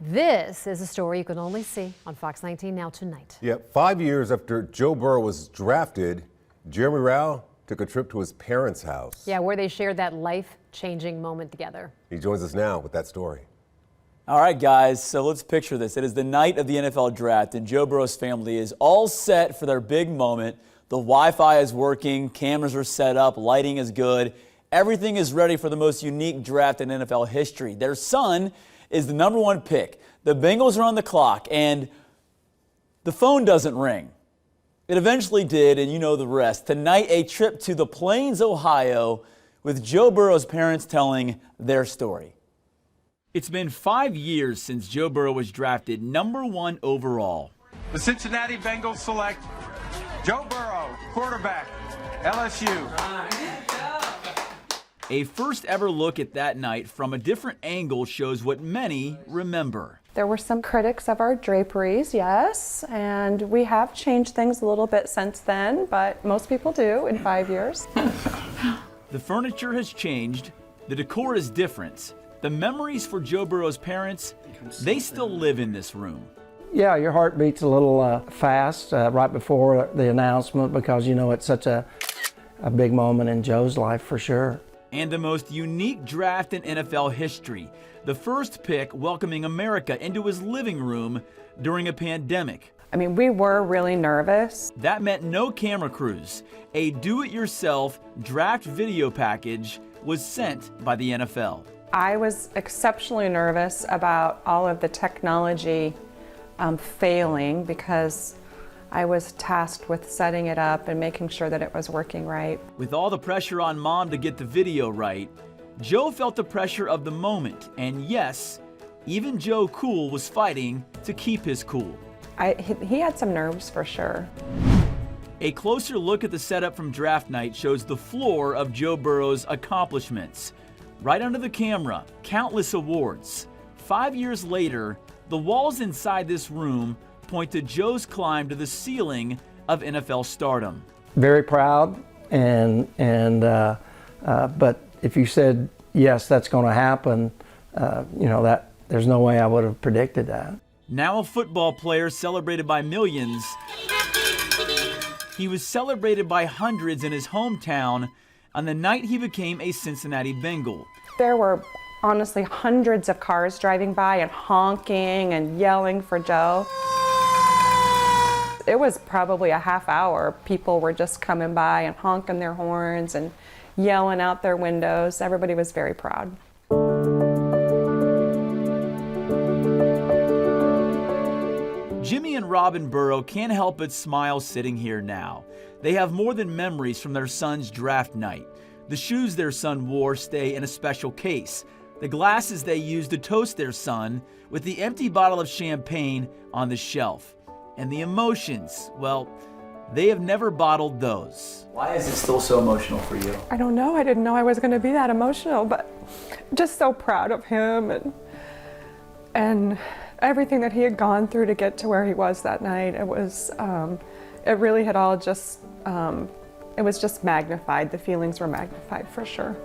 This is a story you can only see on Fox 19 Now tonight. Yep, 5 years after Joe Burrow was drafted, Jeremy Rao took a trip to his parents' house. Yeah, where they shared that life-changing moment together. He joins us now with that story. All right, guys, so let's picture this. It is the night of the NFL draft, and Joe Burrow's family is all set for their big moment. The Wi-Fi is working, cameras are set up, lighting is good. Everything is ready for the most unique draft in NFL history. Their son is the #1 pick. The Bengals are on the clock, and the phone doesn't ring. It eventually did, and you know the rest. Tonight, a trip to the Plains, Ohio, with Joe Burrow's parents telling their story. It's been 5 years since Joe Burrow was drafted #1 overall. The Cincinnati Bengals select Joe Burrow, quarterback, LSU. A first ever look at that night from a different angle shows what many remember. There were some critics of our draperies, yes, and we have changed things a little bit since then, but most people do in 5 years. The furniture has changed, the decor is different. The memories for Joe Burrow's parents, they still live in this room. Yeah, your heart beats a little fast right before the announcement because, you know, it's such a big moment in Joe's life for sure. And the most unique draft in NFL history, the first pick welcoming America into his living room during a pandemic. I mean, we were really nervous. That meant no camera crews. A do-it-yourself draft video package was sent by the NFL. I was exceptionally nervous about all of the technology failing because I was tasked with setting it up and making sure that it was working right. With all the pressure on mom to get the video right, Joe felt the pressure of the moment. And yes, even Joe Cool was fighting to keep his cool. He had some nerves for sure. A closer look at the setup from draft night shows the floor of Joe Burrow's accomplishments. Right under the camera, countless awards. 5 years later, the walls inside this room point to Joe's climb to the ceiling of NFL stardom. Very proud, but if you said yes, that's going to happen, you know, that there's no way I would have predicted that. Now a football player celebrated by millions, he was celebrated by hundreds in his hometown on the night he became a Cincinnati Bengal. There were honestly hundreds of cars driving by and honking and yelling for Joe. It was probably a half hour. People were just coming by and honking their horns and yelling out their windows. Everybody was very proud. Jimmy and Robin Burrow can't help but smile sitting here now. They have more than memories from their son's draft night. The shoes their son wore stay in a special case. The glasses they used to toast their son with the empty bottle of champagne on the shelf. And the emotions, well, they have never bottled those. Why is it still so emotional for you? I don't know. I didn't know I was going to be that emotional, but just so proud of him and everything that he had gone through to get to where he was that night. It was, it really had all just, it was just magnified. The feelings were magnified for sure.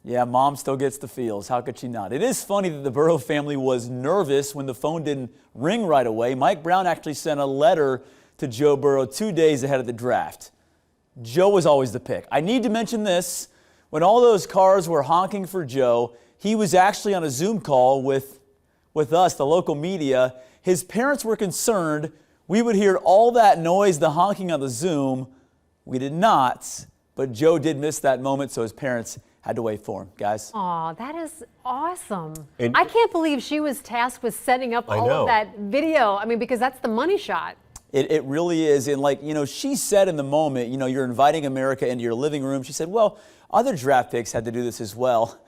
Yeah, mom still gets the feels. How could she not? It is funny that the Burrow family was nervous when the phone didn't ring right away. Mike Brown actually sent a letter to Joe Burrow 2 days ahead of the draft. Joe was always the pick. I need to mention this. When all those cars were honking for Joe, he was actually on a Zoom call with us, the local media. His parents were concerned we would hear all that noise, the honking on the Zoom. We did not, but Joe did miss that moment, so his parents had to wait for him, guys. Aw, that is awesome. And I can't believe she was tasked with setting up all of that video. I mean, because that's the money shot. It really is. And like, you know, she said in the moment, you know, you're inviting America into your living room. She said, well, other draft picks had to do this as well.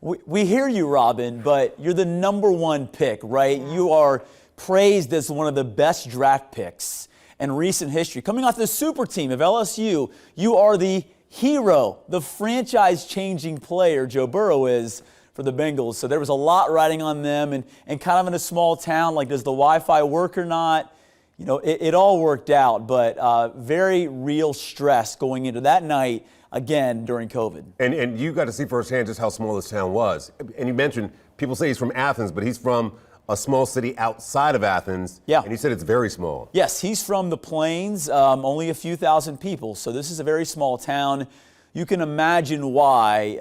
We hear you, Robin, but you're the #1 pick, right? Yeah. You are praised as one of the best draft picks in recent history. Coming off the super team of LSU, you are the hero, the franchise-changing player Joe Burrow is for the Bengals. So there was a lot riding on them, and kind of in a small town, like does the Wi-Fi work or not? You know, it all worked out, but very real stress going into that night again during COVID. And you got to see firsthand just how small this town was. And you mentioned people say he's from Athens, but he's from a small city outside of Athens. Yeah. And he said it's very small. Yes, he's from the Plains, only a few thousand people. So this is a very small town. You can imagine why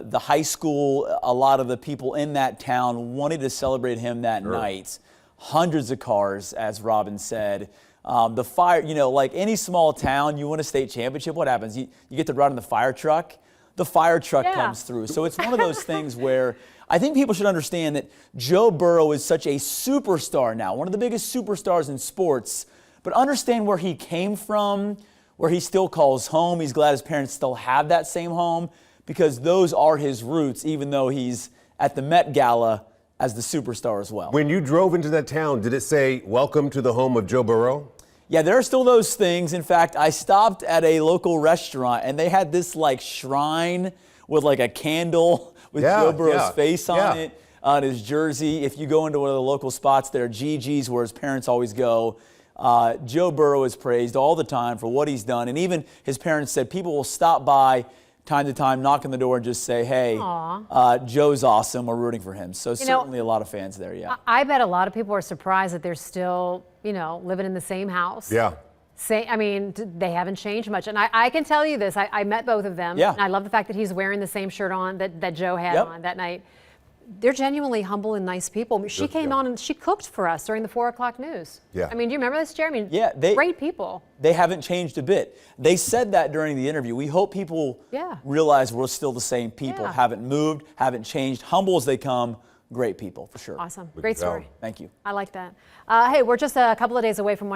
the high school, a lot of the people in that town wanted to celebrate him that night. Hundreds of cars, as Robin said. The fire, like any small town, you win a state championship, what happens? You get to ride in the fire truck. The fire truck comes through. So it's one of those things where I think people should understand that Joe Burrow is such a superstar now, one of the biggest superstars in sports, but understand where he came from, where he still calls home. He's glad his parents still have that same home because those are his roots, even though he's at the Met Gala as the superstar as well. When you drove into that town, did it say, "Welcome to the home of Joe Burrow"? Yeah, there are still those things. In fact, I stopped at a local restaurant and they had this like shrine with like a candle with Joe Burrow's face on it, on his jersey. If you go into one of the local spots there, Gigi's, where his parents always go, Joe Burrow is praised all the time for what he's done. And even his parents said people will stop by time to time, knock on the door and just say, hey, Joe's awesome, we're rooting for him. So certainly a lot of fans there, yeah. I bet a lot of people are surprised that they're still, living in the same house. Yeah. They haven't changed much. And I can tell you this, I met both of them. Yeah. And I love the fact that he's wearing the same shirt on that Joe had on that night. They're genuinely humble and nice people. She came on and she cooked for us during the 4 o'clock news. Yeah. I mean, do you remember this, Jeremy? Yeah, great people. They haven't changed a bit. They said that during the interview. We hope people realize we're still the same people, haven't moved, haven't changed, humble as they come, great people for sure. Awesome. Great story. Thank you. I like that. Hey, we're just a couple of days away from